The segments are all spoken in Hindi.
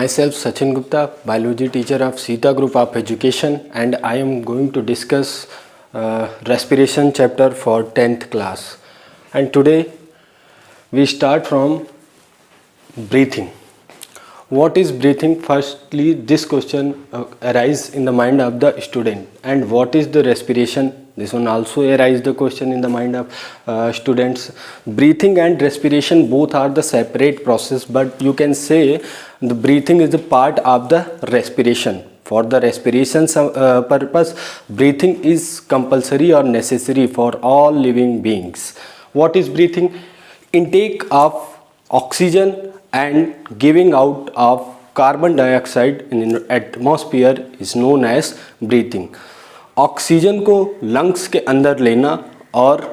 Myself Sachin Gupta, biology teacher of Sita Group of Education, and I am going to discuss respiration chapter for 10th class. And today we start from breathing. What is breathing? Firstly, this question arises in the mind of the student. And what is the respiration? This one also arises the question in the mind of students. Breathing and respiration both are the separate process, but you can say the breathing is a part of the respiration. For the respiration purpose, breathing is compulsory or necessary for all living beings. What is breathing? Intake of oxygen and giving out of carbon dioxide in the atmosphere is known as breathing. Oxygen को लंग्स के अंदर लेना और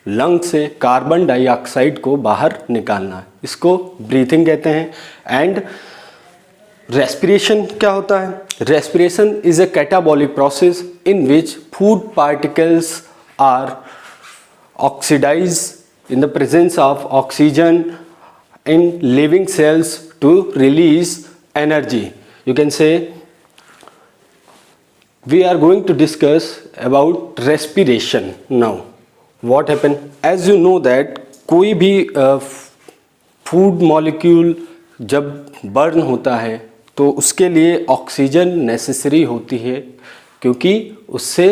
लंग से कार्बन डाइऑक्साइड को बाहर निकालना, इसको ब्रीथिंग कहते हैं. एंड रेस्पिरेशन क्या होता है? Respiration is a catabolic process in which food particles are oxidise in the presence of oxygen in living cells to release energy. You can say we are going to discuss about respiration now. What happen? As you know that कोई भी फूड मॉलिक्यूल जब बर्न होता है तो उसके लिए ऑक्सीजन नेसेसरी होती है, क्योंकि उससे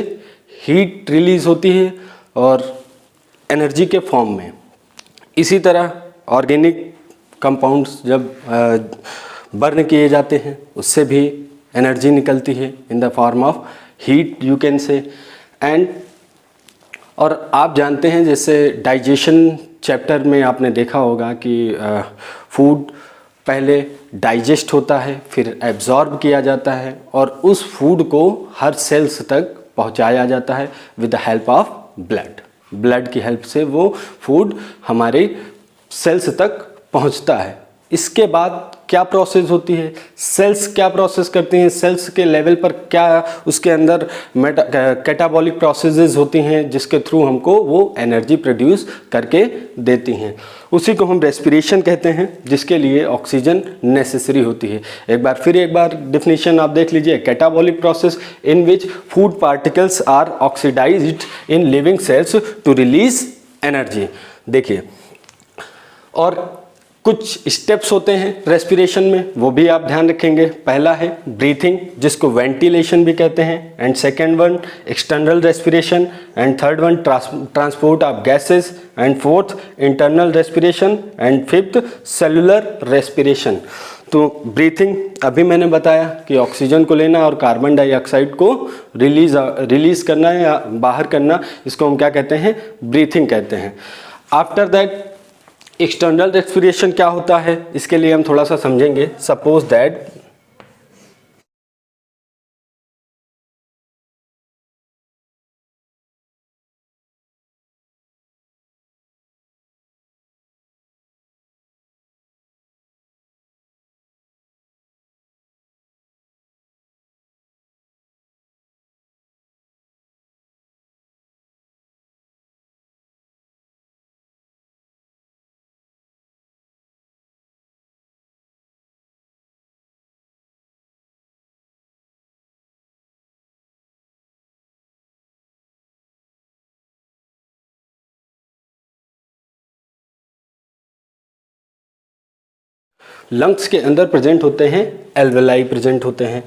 हीट रिलीज होती है और एनर्जी के फॉर्म में. इसी तरह ऑर्गेनिक कंपाउंड्स जब बर्न किए जाते हैं उससे भी एनर्जी निकलती है in the form of heat, you can से. एंड और आप जानते हैं जैसे डाइजेशन चैप्टर में आपने देखा होगा कि फूड पहले डाइजेस्ट होता है, फिर एब्जॉर्ब किया जाता है और उस फूड को हर सेल्स तक पहुंचाया जाता है with the help of blood. Blood की हेल्प से वो फूड हमारे सेल्स तक पहुंचता है. इसके बाद क्या प्रोसेस होती है? सेल्स क्या प्रोसेस करती हैं? सेल्स के लेवल पर क्या उसके अंदर कैटाबॉलिक प्रोसेसेस होती हैं जिसके थ्रू हमको वो एनर्जी प्रोड्यूस करके देती हैं. उसी को हम रेस्पिरेशन कहते हैं, जिसके लिए ऑक्सीजन नेसेसरी होती है. एक बार डिफिनीशन आप देख लीजिए. Catabolic process in which food particles are oxidised in living cells to release energy. देखिए, और कुछ स्टेप्स होते हैं रेस्पिरेशन में, वो भी आप ध्यान रखेंगे. पहला है ब्रीथिंग, जिसको वेंटिलेशन भी कहते हैं. And second one external respiration. And third one transport of gases. And fourth internal respiration. And fifth cellular respiration. तो ब्रीथिंग अभी मैंने बताया कि ऑक्सीजन को लेना और कार्बन डाइऑक्साइड को रिलीज करना या बाहर करना, इसको हम क्या कहते हैं? ब्रीथिंग कहते हैं. आफ्टर दैट एक्सटर्नल रेस्पिरेशन क्या होता है, इसके लिए हम थोड़ा सा समझेंगे. सपोज दैट लंग्स के अंदर प्रेजेंट होते हैं एल्वेलाई प्रेजेंट होते हैं.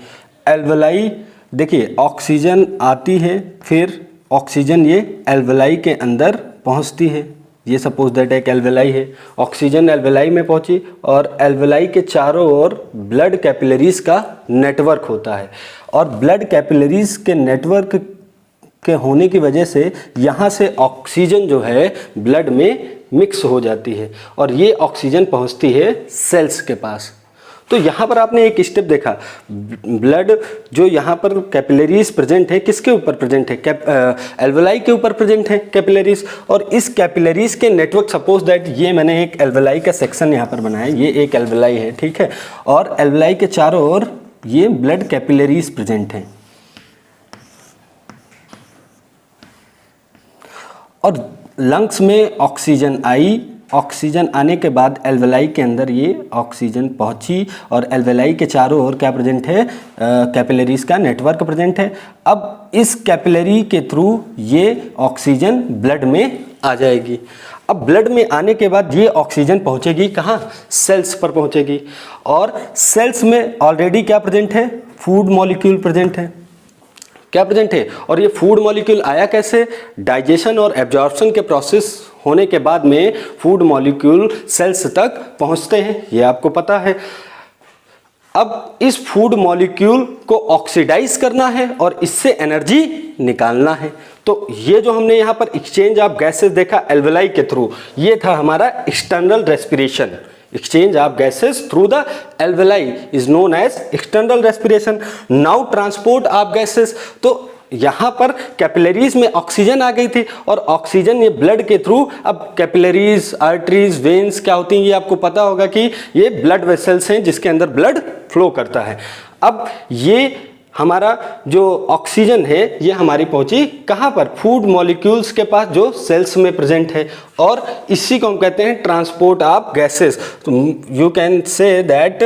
एल्वेलाई देखिए, ऑक्सीजन आती है, फिर ऑक्सीजन ये एल्वेलाई के अंदर पहुंचती है. ये सपोज दैट एक एल्वेलाई है, ऑक्सीजन एल्वेलाई में पहुंची और एल्वेलाई के चारों ओर ब्लड कैपिलरीज का नेटवर्क होता है. और ब्लड कैपिलरीज के नेटवर्क के होने की वजह से यहाँ से ऑक्सीजन जो है ब्लड में मिक्स हो जाती है और ये ऑक्सीजन पहुँचती है सेल्स के पास. तो यहाँ पर आपने एक स्टेप देखा, ब्लड जो यहाँ पर कैपिलरीज प्रेजेंट है, किसके ऊपर प्रेजेंट है? एल्वेलाई के ऊपर प्रेजेंट है कैपिलरीज. और इस कैपिलरीज के नेटवर्क, सपोज दैट ये मैंने एक एल्वेलाई का सेक्शन यहाँ पर बनाया, ये एक एल्वेलाई है, ठीक है. और एल्वेलाई के चारों ओर ये ब्लड कैपिलरीज प्रेजेंट हैं. और लंग्स में ऑक्सीजन आई, ऑक्सीजन आने के बाद एल्वेलाई के अंदर ये ऑक्सीजन पहुंची और एल्वेलाई के चारों ओर क्या प्रेजेंट है, कैपिलरीज का नेटवर्क प्रेजेंट है। अब इस कैपिलरी के थ्रू ये ऑक्सीजन ब्लड में आ जाएगी। अब ब्लड में आने के बाद ये ऑक्सीजन पहुंचेगी कहाँ, सेल्स पर पहुंचेगी, और सेल्स में ऑलरेडी क्या प्रेजेंट है, फूड मॉलिक्यूल प्रेजेंट है, क्या प्रेजेंट है। और ये फूड मॉलिक्यूल आया कैसे, डाइजेशन और एब्जॉर्प्शन के प्रोसेस होने के बाद में फूड मॉलिक्यूल सेल्स तक पहुंचते हैं, ये आपको पता है। अब इस फूड मॉलिक्यूल को ऑक्सीडाइज करना है और इससे एनर्जी निकालना है। तो ये जो हमने यहाँ पर एक्सचेंज ऑफ गैसेस देखा एल्वेलाई के थ्रू, ये था हमारा external respiration. exchange of gases through the alveoli is known as external respiration. Now transport of gases, तो यहाँ पर कैपिलरीज में ऑक्सीजन आ गई थी और ऑक्सीजन ये ब्लड के थ्रू, अब कैपिलरीज, आर्टरीज, वेन्स क्या होती हैं ये आपको पता होगा कि ये ब्लड वेसल्स हैं जिसके अंदर ब्लड फ्लो करता है। अब ये हमारा जो ऑक्सीजन है ये हमारी पहुंची कहाँ पर, फूड मॉलिक्यूल्स के पास जो सेल्स में प्रेजेंट है, और इसी को हम कहते हैं ट्रांसपोर्ट ऑफ गैसेस। तो you can say that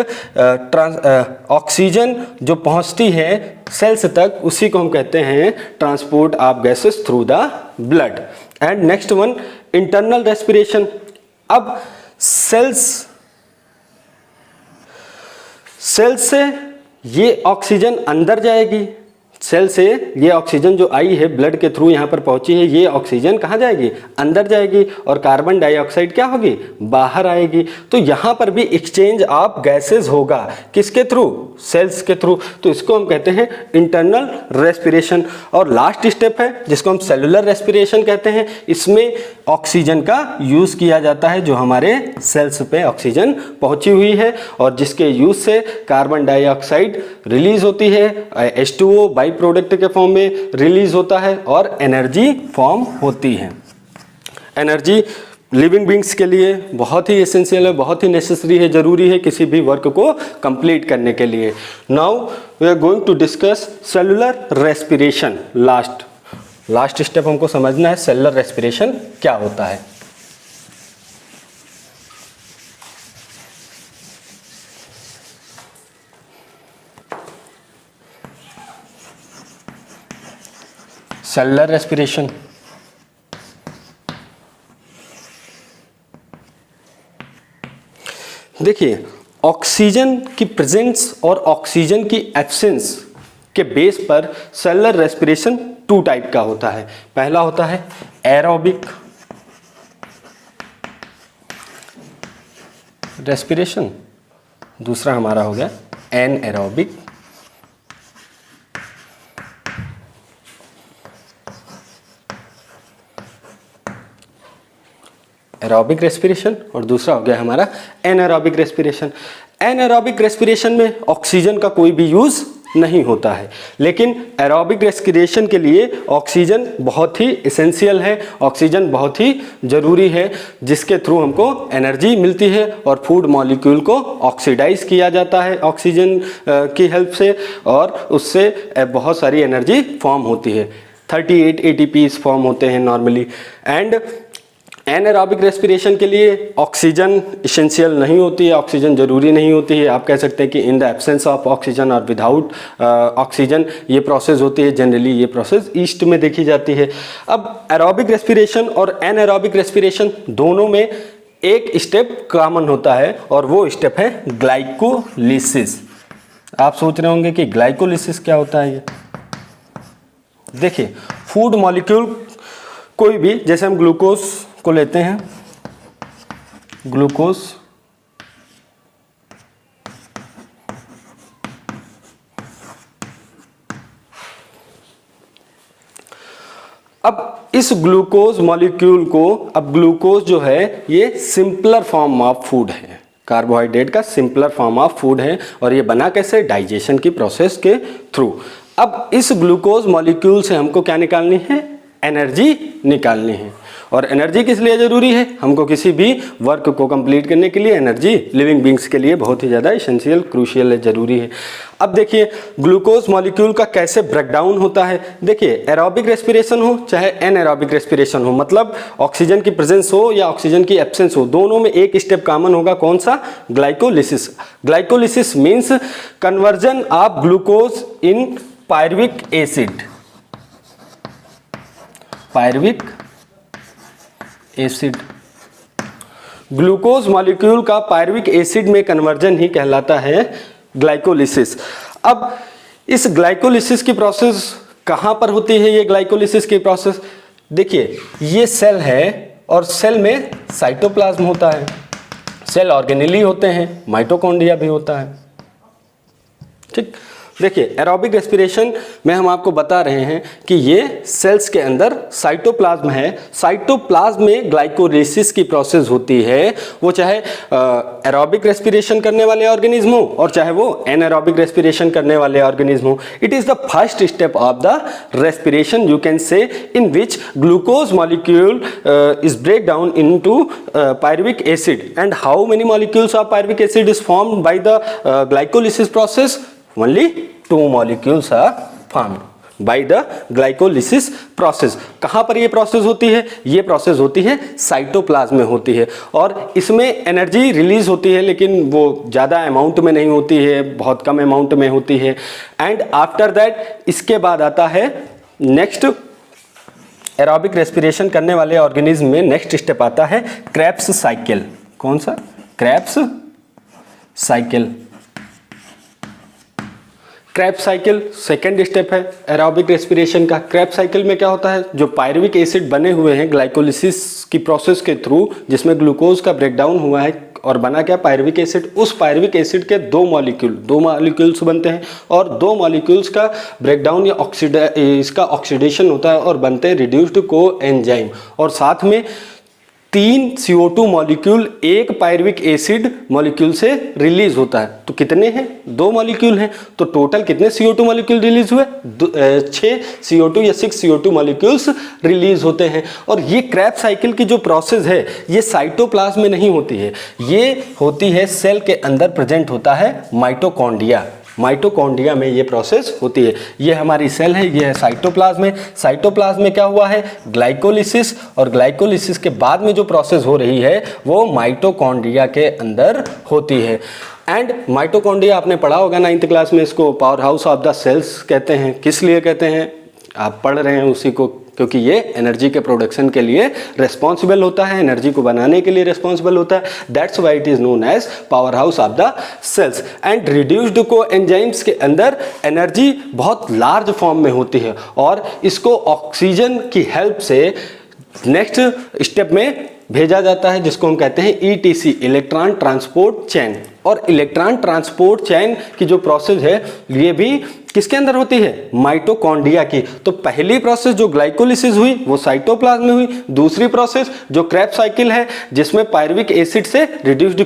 oxygen जो पहुंचती है सेल्स तक उसी को हम कहते हैं transport of gases through the blood. And next one, internal respiration. अब सेल्स से ये ऑक्सीजन अंदर जाएगी, सेल से ये ऑक्सीजन जो आई है ब्लड के थ्रू यहाँ पर पहुंची है, ये ऑक्सीजन कहाँ जाएगी, अंदर जाएगी, और कार्बन डाइऑक्साइड क्या होगी, बाहर आएगी। तो यहाँ पर भी एक्सचेंज ऑफ गैसेस होगा, किसके थ्रू, सेल्स के थ्रू। तो इसको हम कहते हैं इंटरनल रेस्पिरेशन। और लास्ट स्टेप है जिसको हम सेलुलर रेस्पिरेशन कहते हैं। इसमें ऑक्सीजन का यूज किया जाता है जो हमारे सेल्स पे ऑक्सीजन पहुंची हुई है और जिसके यूज से कार्बन डाइऑक्साइड रिलीज होती है, H2O बाई प्रोडक्ट के फॉर्म में रिलीज होता है और एनर्जी फॉर्म होती है। एनर्जी लिविंग बींग्स के लिए बहुत ही एसेंशियल है, बहुत ही नेसेसरी है, जरूरी है किसी भी वर्क को कंप्लीट करने के लिए। Now we are going to discuss cellular respiration. Last step हमको समझना है सेलुलर रेस्पिरेशन क्या होता है। सेलुलर रेस्पिरेशन देखिए, ऑक्सीजन की प्रेजेंस और ऑक्सीजन की एब्सेंस के बेस पर सेलुलर रेस्पिरेशन 2 टाइप का होता है। पहला होता है एरोबिक रेस्पिरेशन, दूसरा हमारा हो गया एनएरोबिक। एरोबिक रेस्पिरेशन और दूसरा हो गया हमारा एनारोबिक रेस्पिरेशन। एनारोबिक रेस्पिरेशन में ऑक्सीजन का कोई भी यूज नहीं होता है, लेकिन एरोबिक रेस्पिरेशन के लिए ऑक्सीजन बहुत ही एसेंशियल है, ऑक्सीजन बहुत ही ज़रूरी है, जिसके थ्रू हमको एनर्जी मिलती है और फूड मॉलिक्यूल को ऑक्सीडाइज किया जाता है ऑक्सीजन की हेल्प से, और उससे बहुत सारी एनर्जी फॉर्म होती है। 38 ATPs फॉर्म होते हैं नॉर्मली। एंड एनारोबिक रेस्पिरेशन के लिए ऑक्सीजन इसेंशियल नहीं होती है, ऑक्सीजन ज़रूरी नहीं होती है। आप कह सकते हैं कि in the absence of oxygen और विदाउट ऑक्सीजन ये प्रोसेस होती है। जनरली ये प्रोसेस ईस्ट में देखी जाती है। अब एरोबिक रेस्पिरेशन और एनारोबिक रेस्पिरेशन दोनों में एक स्टेप कॉमन होता है और वो स्टेप है ग्लाइकोलिसिस। आप सोच रहे होंगे कि ग्लाइकोलिसिस क्या होता है। ये देखिए, फूड मॉलिक्यूल कोई भी, जैसे हम ग्लूकोज को लेते हैं, ग्लूकोज अब इस ग्लूकोज मॉलिक्यूल को, अब ग्लूकोज जो है ये सिंपलर फॉर्म ऑफ फूड है, कार्बोहाइड्रेट का सिंपलर फॉर्म ऑफ फूड है, और ये बना कैसे, डाइजेशन की प्रोसेस के थ्रू। अब इस ग्लूकोज मॉलिक्यूल से हमको क्या निकालनी है, एनर्जी निकालनी है। और एनर्जी किस लिए ज़रूरी है? हमको किसी भी वर्क को कंप्लीट करने के लिए एनर्जी लिविंग बींग्स के लिए बहुत ही ज़्यादा इसेंशियल, क्रूशियल है, ज़रूरी है। अब देखिए ग्लूकोज मॉलिक्यूल का कैसे ब्रेकडाउन होता है। देखिए एरोबिक रेस्पिरेशन हो चाहे एनएरोबिक रेस्पिरेशन हो, मतलब ऑक्सीजन की प्रेजेंस हो या ऑक्सीजन की एब्सेंस हो, दोनों में एक स्टेप कॉमन होगा। कौन सा? Glycolysis. Glycolysis means conversion of glucose in pyruvic acid. Pyruvic acid, glucose molecule का पायरुविक एसिड में कन्वर्जन ही कहलाता है ग्लाइकोलिसिस। अब इस ग्लाइकोलिसिस की प्रोसेस कहाँ पर होती है? ये ग्लाइकोलिसिस की प्रोसेस देखिए, ये सेल है और सेल में साइटोप्लाज्म होता है, सेल ऑर्गेनेली होते हैं, माइटोकॉन्ड्रिया भी होता है। ठीक, देखिए एरोबिक रेस्पिरेशन में हम आपको बता रहे हैं कि ये सेल्स के अंदर साइटोप्लाज्म है, साइटोप्लाज्म में ग्लाइकोलिसिस की प्रोसेस होती है, वो चाहे एरोबिक रेस्पिरेशन करने वाले ऑर्गेनिज्म हो और चाहे वो एनारोबिक रेस्पिरेशन करने वाले ऑर्गेनिज्म हो। It is the first step of the respiration you can say in which glucose molecule is break down into pyruvic acid. And how many molecules of pyruvic acid is formed by the glycolysis process? Only 2 molecules are formed by the glycolysis process। कहाँ पर ये प्रोसेस होती है? ये प्रोसेस होती है साइटोप्लाज्म में होती है और इसमें एनर्जी रिलीज होती है, लेकिन वो ज़्यादा अमाउंट में नहीं होती है, बहुत कम अमाउंट में होती है। एंड आफ्टर दैट इसके बाद आता है नेक्स्ट एरोबिक रेस्पिरेशन करने वाले ऑर्गेनिज्म में नेक्स्ट स्टेप आता है क्रेब्स साइकिल। कौन सा? Krebs cycle. Krebs cycle second step है एरोबिक रेस्पिरेशन का। क्रेब्स साइकिल में क्या होता है? जो पायरुविक एसिड बने हुए हैं ग्लाइकोलिसिस की प्रोसेस के थ्रू, जिसमें ग्लूकोज का ब्रेकडाउन हुआ है और बना क्या? Pyruvic acid. उस पायरुविक एसिड के दो मॉलिक्यूल्स बनते हैं और 2 मॉलिक्यूल्स का ब्रेकडाउन या इसका ऑक्सीडेशन होता है और बनते हैं रिड्यूस्ड कोएंजाइम। और साथ में 3 CO2 मॉलिक्यूल एक पायरुविक एसिड मॉलिक्यूल से रिलीज होता है। तो कितने हैं? 2 मॉलिक्यूल हैं। तो टोटल कितने CO2 मॉलिक्यूल रिलीज हुए? 6 CO2 या 6 CO2 मॉलिक्यूल्स रिलीज होते हैं। और ये क्रेब्स साइकिल की जो प्रोसेस है ये साइटोप्लाज्म में नहीं होती है, ये होती है सेल के अंदर प्रेजेंट होता है माइटोकॉन्ड्रिया। माइटोकॉन्ड्रिया में ये प्रोसेस होती है। ये हमारी सेल है, ये है साइटोप्लाज्म में। साइटोप्लाज्म में क्या हुआ है? ग्लाइकोलिसिस। और ग्लाइकोलिसिस के बाद में जो प्रोसेस हो रही है वो माइटोकॉन्ड्रिया के अंदर होती है। एंड माइटोकॉन्ड्रिया आपने पढ़ा होगा 9th क्लास में, इसको power house of the cells कहते हैं। किस लिए कहते हैं? आप पढ़ रहे हैं उसी को, क्योंकि ये एनर्जी के प्रोडक्शन के लिए रिस्पॉन्सिबल होता है, एनर्जी को बनाने के लिए रिस्पॉन्सिबल होता है। That's why it is known as power house of the cells. And reduced coenzymes के अंदर एनर्जी बहुत लार्ज फॉर्म में होती है और इसको ऑक्सीजन की हेल्प से नेक्स्ट स्टेप में भेजा जाता है, जिसको हम कहते हैं ETC, इलेक्ट्रॉन ट्रांसपोर्ट चेन। और इलेक्ट्रॉन ट्रांसपोर्ट चेन की जो प्रोसेस है ये भी किसके अंदर होती है? माइटोकॉन्ड्रिया की। तो पहली प्रोसेस जो ग्लाइकोलिसिस हुई वो साइटोप्लाज्म में हुई। दूसरी प्रोसेस जो क्रेब्स साइकिल है जिसमें पायरुविक एसिड से रिड्यूस्ड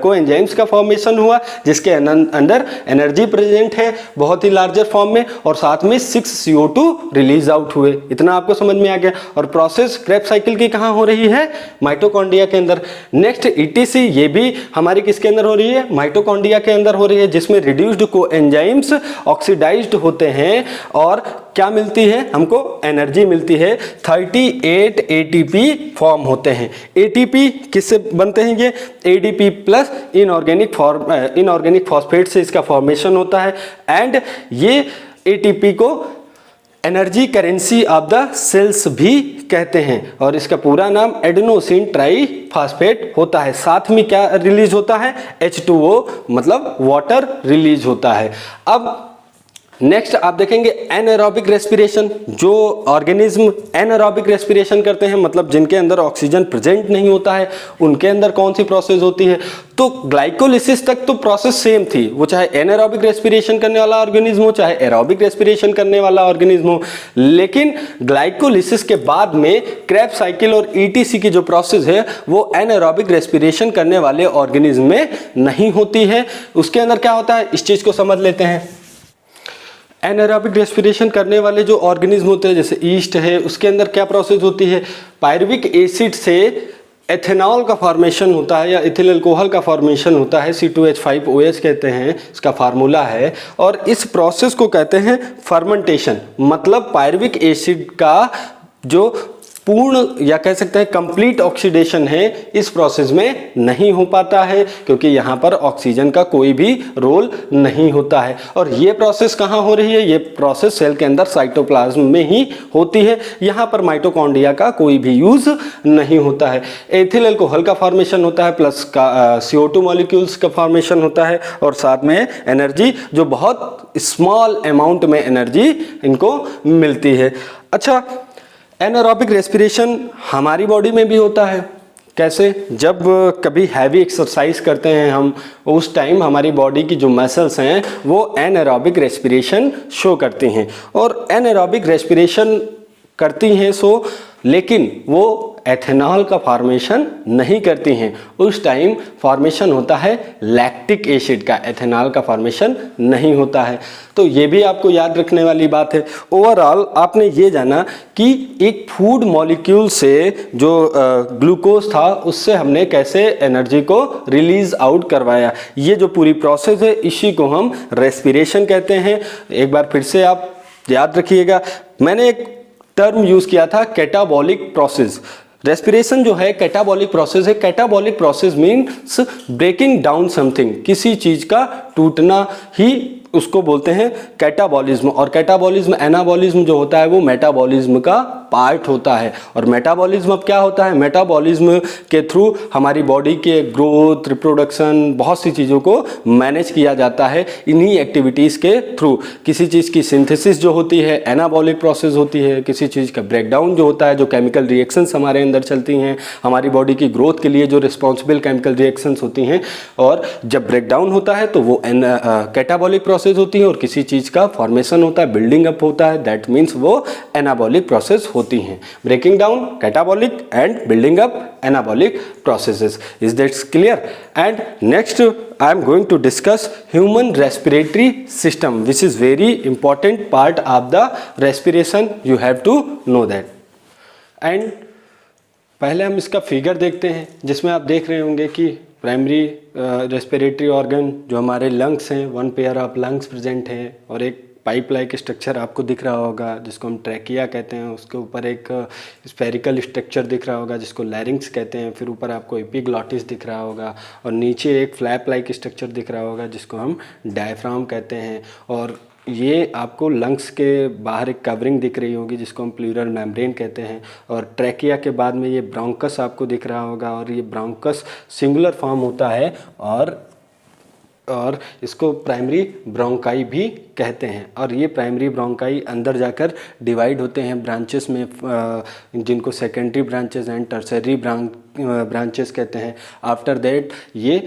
कोएंजाइम्स का फॉर्मेशन हुआ, जिसके अंदर एनर्जी प्रेजेंट है बहुत ही लार्जर फॉर्म में और साथ में 6 CO2 रिलीज आउट हुए। इतना आपको समझ में आ गया। और प्रोसेस क्रेब्स साइकिल की कहाँ हो रही है? माइटोकॉन्ड्रिया के अंदर। नेक्स्ट ETC, ये भी हमारी किसके अंदर हो रही है? माइटोकॉन्ड्रिया के अंदर हो रही है, जिसमें रिड्यूस्ड कोएंजाइम्स ऑक्सीडाइज्ड होते हैं और क्या मिलती है? हमको एनर्जी मिलती है। 38 ATP फॉर्म होते हैं। ATP किससे बनते हैं? ये ADP प्लस इनऑर्गेनिक फॉस्फेट से इसका फॉर्मेशन होता है। एंड ये ATP को energy currency of the cells भी कहते हैं और इसका पूरा नाम एडेनोसिन ट्राइफॉस्फेट होता है। साथ में क्या रिलीज होता है? H2O मतलब वाटर रिलीज होता है। अब नेक्स्ट आप देखेंगे एनारोबिक रेस्पिरेशन। जो ऑर्गेनिज्म एनारोबिक रेस्पिरेशन करते हैं, मतलब जिनके अंदर ऑक्सीजन प्रेजेंट नहीं होता है, उनके अंदर कौन सी प्रोसेस होती है? तो ग्लाइकोलिसिस तक तो प्रोसेस सेम थी, वो चाहे एनारोबिक रेस्पिरेशन करने वाला ऑर्गेनिज्म हो चाहे एरोबिक रेस्पिरेशन करने वाला ऑर्गेनिज्म हो। लेकिन ग्लाइकोलिसिस के बाद में क्रेब्स साइकिल और ETC की जो प्रोसेस है वो एनारोबिक रेस्पिरेशन करने वाले ऑर्गेनिज्म में नहीं होती है। उसके अंदर क्या होता है इस चीज को समझ लेते हैं। एनारोबिक रेस्पिरेशन करने वाले जो ऑर्गेनिज्म होते हैं जैसे ईस्ट है, उसके अंदर क्या प्रोसेस होती है, पायरुविक एसिड से एथेनॉल का फॉर्मेशन होता है या इथिल अल्कोहल का फॉर्मेशन होता है, C2H5OH कहते हैं, इसका फार्मूला है। और इस प्रोसेस को कहते हैं फर्मेंटेशन, मतलब पायरुविक एसिड का जो पूर्ण या कह सकते हैं कंप्लीट ऑक्सीडेशन है इस प्रोसेस में नहीं हो पाता है, क्योंकि यहाँ पर ऑक्सीजन का कोई भी रोल नहीं होता है। और ये प्रोसेस कहाँ हो रही है, ये प्रोसेस सेल के अंदर साइटोप्लाज्म में ही होती है, यहाँ पर माइटोकॉन्ड्रिया का कोई भी यूज नहीं होता है। एथिल अल्कोहल का फॉर्मेशन होता है, प्लस का CO2 मॉलिक्यूल्स का फॉर्मेशन होता है, और साथ में एनर्जी जो बहुत स्मॉल अमाउंट में एनर्जी इनको मिलती है। अच्छा, एनारोबिक रेस्पिरेशन हमारी बॉडी में भी होता है। कैसे? जब कभी हैवी एक्सरसाइज करते हैं हम, उस टाइम हमारी बॉडी की जो मसल्स हैं वो एनारोबिक रेस्पिरेशन शो करती हैं, और एनारोबिक रेस्पिरेशन करती हैं लेकिन वो एथेनॉल का फॉर्मेशन नहीं करती हैं। उस टाइम फॉर्मेशन होता है लैक्टिक एसिड का, एथेनॉल का फॉर्मेशन नहीं होता है। तो ये भी आपको याद रखने वाली बात है। ओवरऑल आपने ये जाना कि एक फूड मॉलिक्यूल से जो ग्लूकोज था उससे हमने कैसे एनर्जी को रिलीज आउट करवाया। ये जो पूरी प्रोसेस है इसी को हम रेस्पिरेशन कहते हैं। एक बार फिर से आप याद रखिएगा, मैंने एक टर्म यूज किया था कैटाबॉलिक प्रोसेस। रेस्पिरेशन जो है कैटाबॉलिक प्रोसेस है। Catabolic process means breaking down something, किसी चीज का टूटना ही उसको बोलते हैं कैटाबॉलिज्म। और कैटाबॉलिज्म, एनाबॉलिज्म जो होता है वो मेटाबॉलिज्म का पार्ट होता है। और मेटाबॉलिज्म अब क्या होता है, मेटाबॉलिज्म के थ्रू हमारी बॉडी के ग्रोथ, रिप्रोडक्शन, बहुत सी चीज़ों को मैनेज किया जाता है इन्हीं एक्टिविटीज़ के थ्रू। किसी चीज़ की सिंथेसिस जो होती है एनाबॉलिक प्रोसेस होती है, किसी चीज़ का ब्रेकडाउन जो होता है, जो केमिकल रिएक्शंस हमारे अंदर चलती हैं हमारी बॉडी की ग्रोथ के लिए, जो रिस्पॉन्सिबल केमिकल रिएक्शंस होती हैं, और जब ब्रेकडाउन होता है तो वो कैटाबॉलिक प्रोसेस होती है। और किसी चीज़ का फॉर्मेशन होता है, बिल्डिंग अप होता है, दैट मीन्स वो एनाबॉलिक प्रोसेस होती हैं। Breaking down catabolic and building up anabolic processes. Is that clear? And next I am going to discuss human respiratory system, which is very important part of the respiration. You have to know that. And पहले हम इसका फिगर देखते हैं, जिसमें आप देख रहे होंगे कि प्राइमरी रेस्पिरेटरी ऑर्गन जो हमारे लंग्स हैं, one pair of lungs present हैं, और एक पाइप लाइक स्ट्रक्चर आपको दिख रहा होगा जिसको हम ट्रैकिया कहते हैं। उसके ऊपर एक स्फेरिकल स्ट्रक्चर दिख रहा होगा जिसको लैरिंक्स कहते हैं। फिर ऊपर आपको एपिग्लॉटिस दिख रहा होगा, और नीचे एक फ्लैप लाइक स्ट्रक्चर दिख रहा होगा जिसको हम डायफ्राम कहते हैं। और ये आपको लंग्स के बाहर एक कवरिंग दिख रही होगी जिसको हम प्लूरल मेम्ब्रेन कहते हैं। और ट्रैकिया के बाद में ये ब्रोंकस आपको दिख रहा होगा, और ये ब्रोंकस सिंगुलर फॉर्म होता है, और इसको प्राइमरी ब्रोंकाई भी कहते हैं। और ये प्राइमरी ब्रोंकाई अंदर जाकर डिवाइड होते हैं ब्रांचेस में, जिनको secondary branches and tertiary branches कहते हैं। आफ्टर दैट ये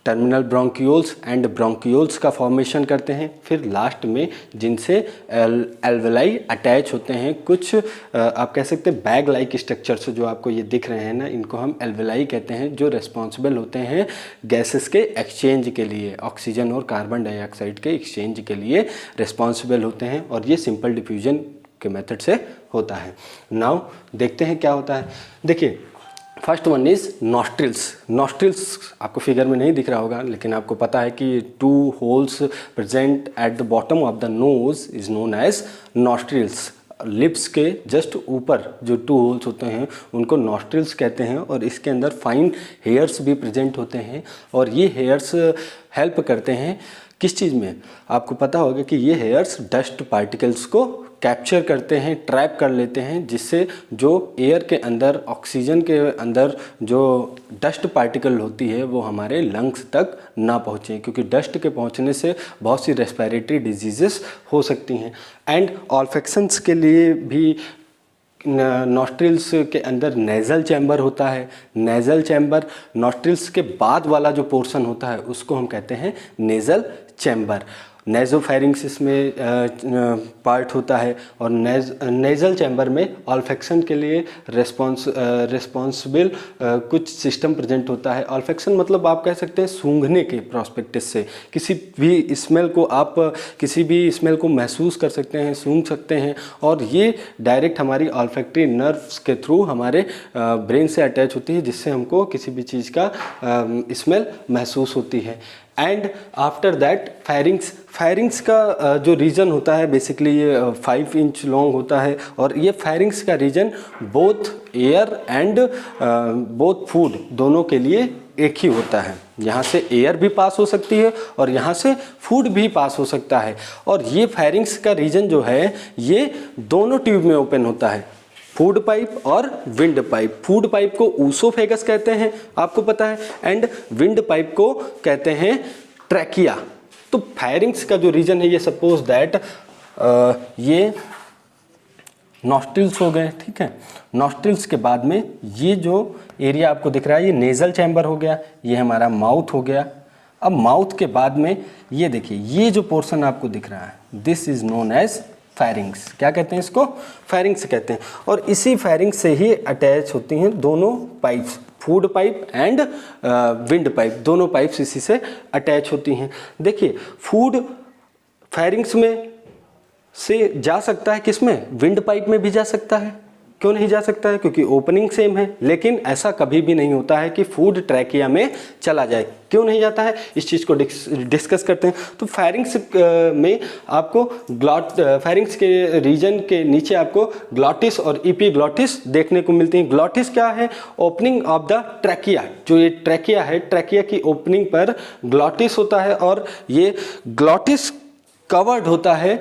टर्मिनल ब्रोंक्यूल्स एंड ब्रोंक्यूल्स का फॉर्मेशन करते हैं। फिर लास्ट में जिनसे एल्वेलाई अटैच होते हैं, कुछ आप कह सकते हैं बैग लाइक स्ट्रक्चर्स जो आपको ये दिख रहे हैं ना, इनको हम एल्वेलाई कहते हैं, जो रिस्पॉन्सिबल होते हैं गैसेस के एक्सचेंज के लिए, ऑक्सीजन और कार्बन डाइऑक्साइड के एक्सचेंज के लिए रिस्पॉन्सिबल होते हैं। और ये सिंपल डिफ्यूजन के मेथड से होता है। नाउ देखते हैं क्या होता है। देखिए, first one is nostrils. Nostrils आपको फिगर में नहीं दिख रहा होगा, लेकिन आपको पता है कि 2 holes present at the bottom of the nose is known as nostrils. Lips के जस्ट ऊपर जो 2 होल्स होते हैं उनको नॉस्ट्रिल्स कहते हैं। और इसके अंदर फाइन हेयर्स भी प्रेजेंट होते हैं, और ये हेयर्स हेल्प करते हैं किस चीज़ में, आपको पता होगा कि ये हेयर्स डस्ट पार्टिकल्स को कैप्चर करते हैं, ट्रैप कर लेते हैं, जिससे जो एयर के अंदर, ऑक्सीजन के अंदर जो डस्ट पार्टिकल होती है वो हमारे लंग्स तक ना पहुँचे, क्योंकि डस्ट के पहुँचने से बहुत सी रेस्पिरेटरी डिजीज़ेस हो सकती हैं। एंड ऑल्फेक्शंस के लिए भी नॉस्ट्रिल्स के अंदर नेज़ल चैम्बर होता है। नेज़ल चैम्बर, नॉस्ट्रिल्स के बाद वाला जो पोर्शन होता है उसको हम कहते हैं नेज़ल चैम्बर। नेजोफेरिंग्स इसमें पार्ट होता है, और नेज़ल चैम्बर में ऑल्फेक्शन के लिए रिस्पॉन्सिबल कुछ सिस्टम प्रेजेंट होता है। ऑल्फेक्शन मतलब आप कह सकते हैं सूंघने के प्रोस्पेक्टिस से किसी भी स्मेल को आप किसी भी स्मेल को महसूस कर सकते हैं, सूंघ सकते हैं, और ये डायरेक्ट हमारी ऑल्फैक्टरी नर्व्स के थ्रू हमारे ब्रेन से अटैच होती है, जिससे हमको किसी भी चीज़ का स्मेल महसूस होती है। एंड आफ्टर दैट फेरिंग्स का जो रीजन होता है बेसिकली ये 5 इंच लॉन्ग होता है, और ये फेरिंग्स का region both air and both food दोनों के लिए एक ही होता है। यहाँ से एयर भी पास हो सकती है और यहाँ से फूड भी पास हो सकता है, और ये फेरिंग्स का रीजन जो है ये दोनों ट्यूब में ओपन होता है, फूड पाइप और विंड पाइप। फूड पाइप को ऊसोफेगस कहते हैं, आपको पता है, एंड विंड पाइप को कहते हैं ट्रैकिया। तो फेरिंग्स का जो रीजन है ये सपोज दैट ये नॉस्ट्रिल्स हो गए, ठीक है। नॉस्ट्रिल्स के बाद में ये जो एरिया आपको दिख रहा है ये नेज़ल चैम्बर हो गया, ये हमारा माउथ हो गया। अब माउथ के बाद में ये देखिए ये जो पोर्शन आपको दिख रहा है this is known as pharynx. क्या कहते हैं इसको? फेरिंग्स कहते हैं। और इसी फेरिंग्स से ही अटैच होती हैं दोनों pipes, food pipe and wind pipe, दोनों पाइप्स इसी से अटैच होती हैं। देखिए फूड फेरिंग्स में से जा सकता है, किसमें? विंड पाइप में भी जा सकता है। क्यों नहीं जा सकता है? क्योंकि ओपनिंग सेम है। लेकिन ऐसा कभी भी नहीं होता है कि फूड ट्रैकिया में चला जाए। क्यों नहीं जाता है, इस चीज़ को डिस्कस करते हैं। तो फेरिंग्स में आपको फेरिंग्स के रीजन के नीचे आपको ग्लॉटिस और एपिग्लॉटिस देखने को मिलती हैं। ग्लॉटिस क्या है? Opening of the trachea. जो ये ट्रैकिया है, ट्रैकिया की ओपनिंग पर ग्लॉटिस होता है, और ये ग्लॉटिस कवर्ड होता है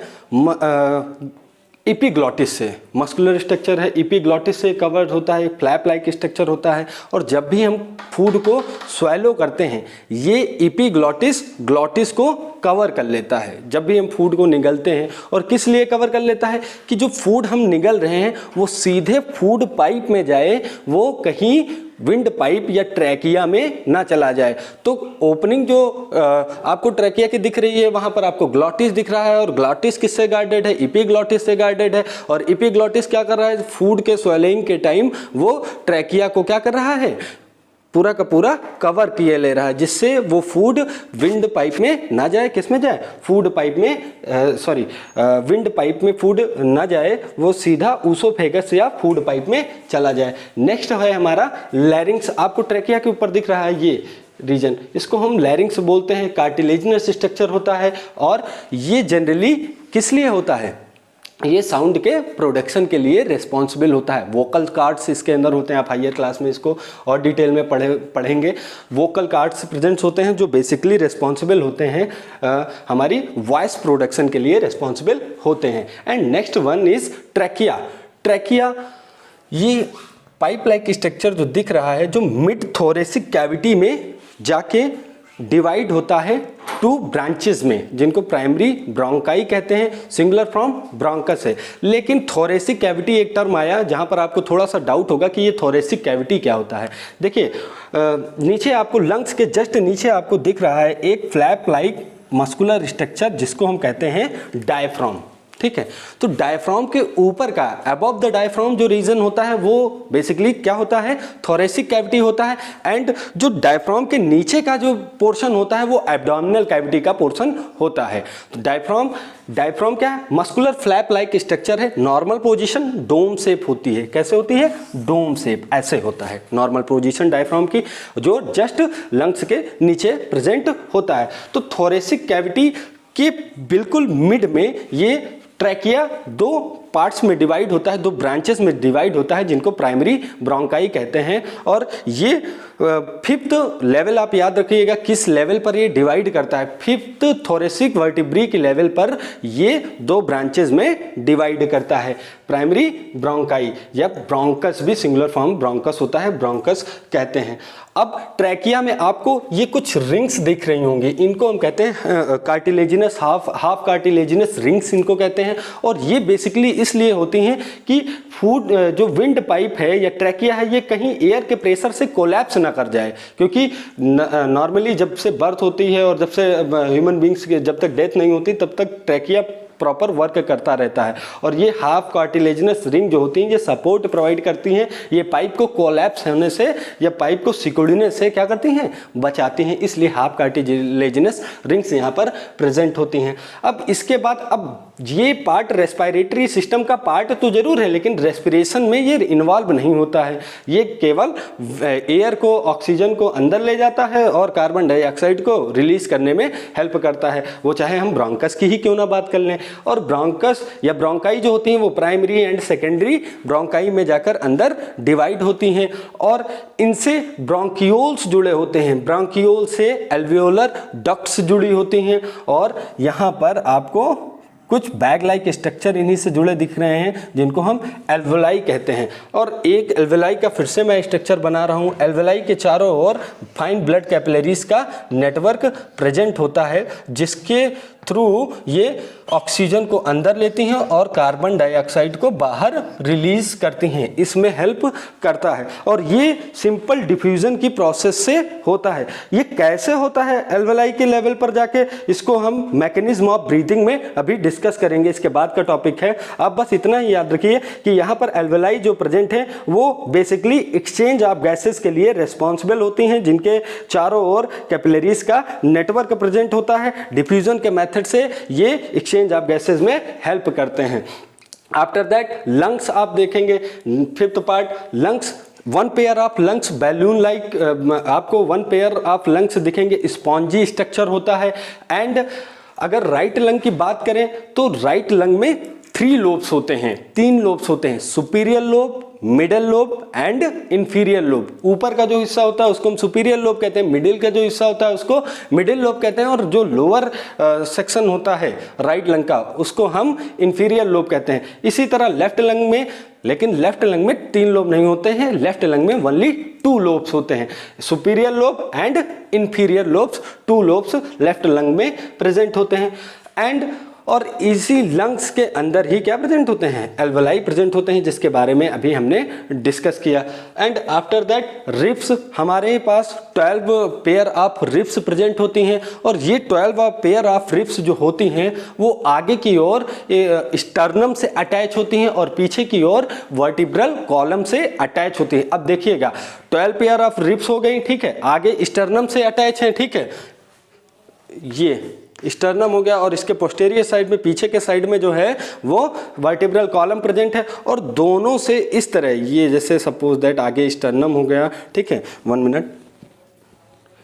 एपिग्लॉटिस से। मस्कुलर स्ट्रक्चर है, एपिग्लॉटिस से कवर्ड होता है, फ्लैप लाइक स्ट्रक्चर होता है। और जब भी हम फूड को स्वैलो करते हैं ये एपिग्लॉटिस ग्लॉटिस को कवर कर लेता है। जब भी हम फूड को निगलते हैं, और किस लिए कवर कर लेता है कि जो फूड हम निगल रहे हैं वो सीधे फूड पाइप में जाए, वो कहीं विंड पाइप या ट्रैकिया में ना चला जाए। तो ओपनिंग जो आपको ट्रैकिया की दिख रही है वहां पर आपको ग्लॉटिस दिख रहा है, और ग्लॉटिस किससे गार्डेड है? एपिग्लॉटिस से गार्डेड है। और एपिग्लॉटिस क्या कर रहा है? फूड के स्वेलिंग के टाइम वो ट्रैकिया को क्या कर रहा है? पूरा का पूरा कवर किए ले रहा है, जिससे वो फूड विंड पाइप में ना जाए। किस में जाए? फूड पाइप में, विंड पाइप में फूड ना जाए, वो सीधा ऊसोफेगस या फूड पाइप में चला जाए। नेक्स्ट है हमारा लैरिंग्स। आपको ट्रैकिया के ऊपर दिख रहा है ये रीजन, इसको हम लैरिंग्स बोलते हैं। कार्टिलेजिनस स्ट्रक्चर होता है, और ये जनरली किस लिए होता है? ये साउंड के प्रोडक्शन के लिए रिस्पॉन्सिबल होता है। वोकल कार्ड्स इसके अंदर होते हैं, आप हायर क्लास में इसको और डिटेल में पढ़ेंगे। वोकल कार्ड्स प्रेजेंट्स होते हैं जो बेसिकली रिस्पॉन्सिबल होते हैं हमारी वॉइस प्रोडक्शन के लिए रिस्पॉन्सिबल होते हैं। And next one is trachea. Trachea ये पाइप लाइक स्ट्रक्चर जो दिख रहा है, जो मिड थोरेसिक कैविटी में जाके डिवाइड होता है 2 ब्रांचेस में, जिनको प्राइमरी ब्रोंकाई कहते हैं, सिंगुलर फ्रॉम ब्रोंकस है। लेकिन थोरेसिक कैविटी एक टर्म आया जहां पर आपको थोड़ा सा डाउट होगा कि ये थोरेसिक कैविटी क्या होता है। देखिए नीचे आपको लंग्स के जस्ट नीचे आपको दिख रहा है एक फ्लैप लाइक मस्कुलर स्ट्रक्चर, जिसको हम कहते हैं डायफ्राम। ठीक है, तो डायफ्राम के ऊपर का, अबव द डायफ्राम जो रीजन होता है वो बेसिकली क्या होता है? थोरेसिक कैविटी होता है। एंड जो डायफ्राम के नीचे का जो पोर्शन होता है वो एब्डोमिनल कैविटी का पोर्शन होता है। तो डायफ्राम क्या है? मस्कुलर फ्लैप लाइक स्ट्रक्चर है। नॉर्मल पोजीशन डोम शेप होती है। कैसे होती है? डोम शेप, ऐसे होता है नॉर्मल पोजीशन डायफ्राम की, जो जस्ट लंग्स के नीचे प्रेजेंट होता है। तो थोरेसिक कैविटी के बिल्कुल मिड में ये ट्रैकिया 2 पार्ट्स में डिवाइड होता है, 2 ब्रांचेस में डिवाइड होता है, जिनको प्राइमरी ब्रोंकाई कहते हैं। और ये 5th लेवल आप याद रखिएगा किस लेवल पर ये डिवाइड करता है। 5th थोरेसिक वर्टिब्री के लेवल पर ये 2 ब्रांचेस में डिवाइड करता है। प्राइमरी ब्रोंकाई या ब्रोंकस भी सिंगुलर फॉर्म ब्रोंकस होता है, ब्रोंकस कहते हैं। अब ट्रैकिया में आपको ये कुछ रिंग्स दिख रही होंगी, इनको हम कहते हैं कार्टिलेजिनस, हाफ कार्टिलेजिनस रिंग्स इनको कहते हैं। और ये बेसिकली इसलिए होती हैं कि फूड जो विंड पाइप है या ट्रैकिया है ये कहीं एयर के प्रेशर से कोलैप्स ना कर जाए, क्योंकि नॉर्मली जब से बर्थ होती है और जब से ह्यूमन बींग्स की जब तक डेथ नहीं होती तब तक ट्रैकिया प्रॉपर वर्क करता रहता है। और ये हाफ कार्टिलेजिनस रिंग जो होती हैं ये सपोर्ट प्रोवाइड करती हैं, ये पाइप को कोलैप्स होने से या पाइप को सिकुड़ने से क्या करती हैं, बचाती हैं, इसलिए हाफ कार्टिलेजिनस रिंग्स यहाँ पर प्रेजेंट होती हैं। अब इसके बाद अब ये पार्ट रेस्पिरेटरी सिस्टम का पार्ट तो जरूर है, लेकिन रेस्पिरेशन में ये इन्वॉल्व नहीं होता है, ये केवल एयर को, ऑक्सीजन को अंदर ले जाता है और कार्बन डाइऑक्साइड को रिलीज करने में हेल्प करता है। वो चाहे हम ब्रोंकस की ही क्यों ना बात कर लें। और ब्रोंकस या ब्रोंकाई जो होती हैं वो प्राइमरी एंड सेकेंडरी ब्रोंकाई में जाकर अंदर डिवाइड होती हैं और इनसे ब्रोंकियोल्स जुड़े होते हैं, ब्रोंकियोल से एल्वियोलर डक्ट्स जुड़ी होती हैं और यहाँ पर आपको कुछ बैग लाइक स्ट्रक्चर इन्हीं से जुड़े दिख रहे हैं जिनको हम एल्वेलाई कहते हैं। और एक एल्वेलाई का फिर से मैं स्ट्रक्चर बना रहा हूँ। एल्वेलाई के चारों ओर फाइन ब्लड कैपिलरीज का नेटवर्क प्रेजेंट होता है जिसके थ्रू ये ऑक्सीजन को अंदर लेती हैं और कार्बन डाइऑक्साइड को बाहर रिलीज करती हैं, इसमें हेल्प करता है। और ये सिंपल डिफ्यूजन की प्रोसेस से होता है। ये कैसे होता है एल्वेलाई के लेवल पर जाके, इसको हम मैकेनिज्म ऑफ ब्रीथिंग में अभी डिस्कस करेंगे, इसके बाद का टॉपिक है। आप बस इतना ही याद रखिए कि यहाँ पर एल्वेलाई जो प्रेजेंट है वो बेसिकली एक्सचेंज ऑफ गैसेस के लिए रिस्पॉन्सिबल होती हैं, जिनके चारों ओर कैपिलरीज का नेटवर्क प्रेजेंट होता है। डिफ्यूजन के मेथड से ये एक्सचेंज ऑफ गैसेस में हेल्प करते हैं। आफ्टर दैट लंग्स आप देखेंगे, fifth part lungs, one pair of lungs balloon like, आपको वन पेयर ऑफ लंग्स दिखेंगे, स्पॉन्जी स्ट्रक्चर होता है। एंड अगर राइट लंग की बात करें तो राइट लंग में 3 लोब्स होते हैं, 3 लोब्स होते हैं, superior lobe, middle lobe and inferior lobe. ऊपर का जो हिस्सा होता है उसको हम सुपीरियर लोब कहते हैं, मिडिल का जो हिस्सा होता है उसको मिडिल लोब कहते हैं और जो लोअर सेक्शन होता है राइट लंग का उसको हम इंफीरियर लोब कहते हैं। इसी तरह लेफ्ट लंग में, लेकिन लेफ्ट लंग में 3 लोब नहीं होते हैं, लेफ्ट लंग में ओनली 2 लोब्स होते हैं, superior lobe and inferior lobes, 2 lobes left lung में प्रेजेंट होते हैं। एंड और इसी लंग्स के अंदर ही क्या प्रेजेंट होते हैं, एल्वेलाई प्रेजेंट होते हैं, जिसके बारे में अभी हमने डिस्कस किया। एंड आफ्टर दैट रिब्स, हमारे पास 12 पेयर ऑफ रिब्स प्रेजेंट होती हैं और ये 12 पेयर ऑफ रिब्स जो होती हैं वो आगे की ओर स्टर्नम से अटैच होती हैं और पीछे की ओर वर्टिब्रल कॉलम से अटैच होती हैं। अब देखिएगा 12 पेयर ऑफ रिब्स हो गई, ठीक है, आगे स्टर्नम से अटैच है, ठीक है, ये स्टर्नम हो गया और इसके पोस्टेरियर साइड में, पीछे के साइड में जो है वो वर्टिब्रल कॉलम प्रेजेंट है और दोनों से इस तरह, ये जैसे सपोज दैट आगे स्टर्नम हो गया, ठीक है, 1 मिनट,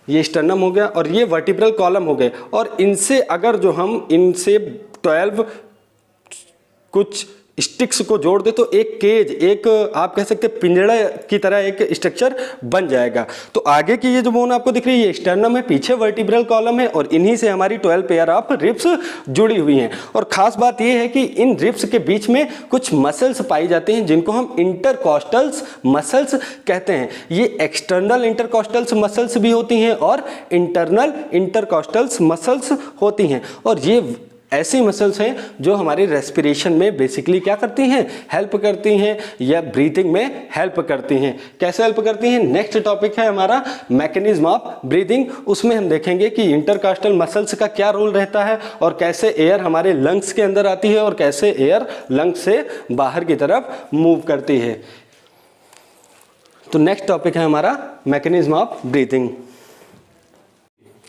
ये स्टर्नम हो गया और ये वर्टिब्रल कॉलम हो गए और इनसे अगर जो हम इनसे 12 कुछ स्टिक्स को जोड़ दे तो एक केज, एक आप कह सकते हैं पिंजड़ा की तरह एक स्ट्रक्चर बन जाएगा। तो आगे की ये जो बोन आपको दिख रही है ये स्टर्नम है, पीछे वर्टिब्रल कॉलम है और इन्हीं से हमारी 12 पेयर ऑफ रिब्स जुड़ी हुई हैं। और खास बात ये है कि इन रिब्स के बीच में कुछ मसल्स पाई जाती हैं जिनको हम इंटरकॉस्टल्स मसल्स कहते हैं। ये एक्सटर्नल इंटरकॉस्टल्स मसल्स भी होती हैं और इंटरनल इंटरकॉस्टल्स मसल्स होती हैं और ये ऐसी मसल्स हैं जो हमारी रेस्पिरेशन में बेसिकली क्या करती हैं, हेल्प करती हैं या ब्रीथिंग में हेल्प करती हैं। कैसे हेल्प करती हैं, नेक्स्ट टॉपिक है हमारा मैकेनिज्म ऑफ ब्रीथिंग। उसमें हम देखेंगे कि इंटरकॉस्टल मसल्स का क्या रोल रहता है और कैसे एयर हमारे लंग्स के अंदर आती है और कैसे एयर लंग्स से बाहर की तरफ मूव करती है। तो नेक्स्ट टॉपिक है हमारा मैकेनिज्म ऑफ ब्रीथिंग।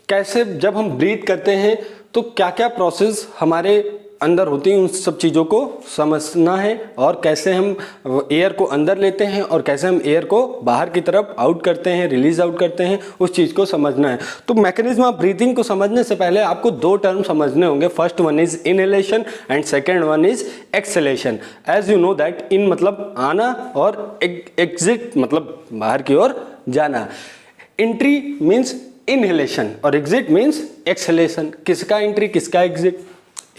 कैसे जब हम ब्रीथ करते हैं तो क्या क्या प्रोसेस हमारे अंदर होती हैं, उन सब चीज़ों को समझना है और कैसे हम एयर को अंदर लेते हैं और कैसे हम एयर को बाहर की तरफ आउट करते हैं, रिलीज आउट करते हैं, उस चीज़ को समझना है। तो मैकेनिज्म ऑफ ब्रीथिंग को समझने से पहले आपको 2 टर्म समझने होंगे। First one is inhalation and second one is exhalation. As you know that in मतलब आना और एग्जिट मतलब बाहर की ओर जाना। एंट्री मीन्स इनहेलेशन और एग्जिट मीन्स एक्सहेलेशन। किसका एंट्री किसका एग्जिट,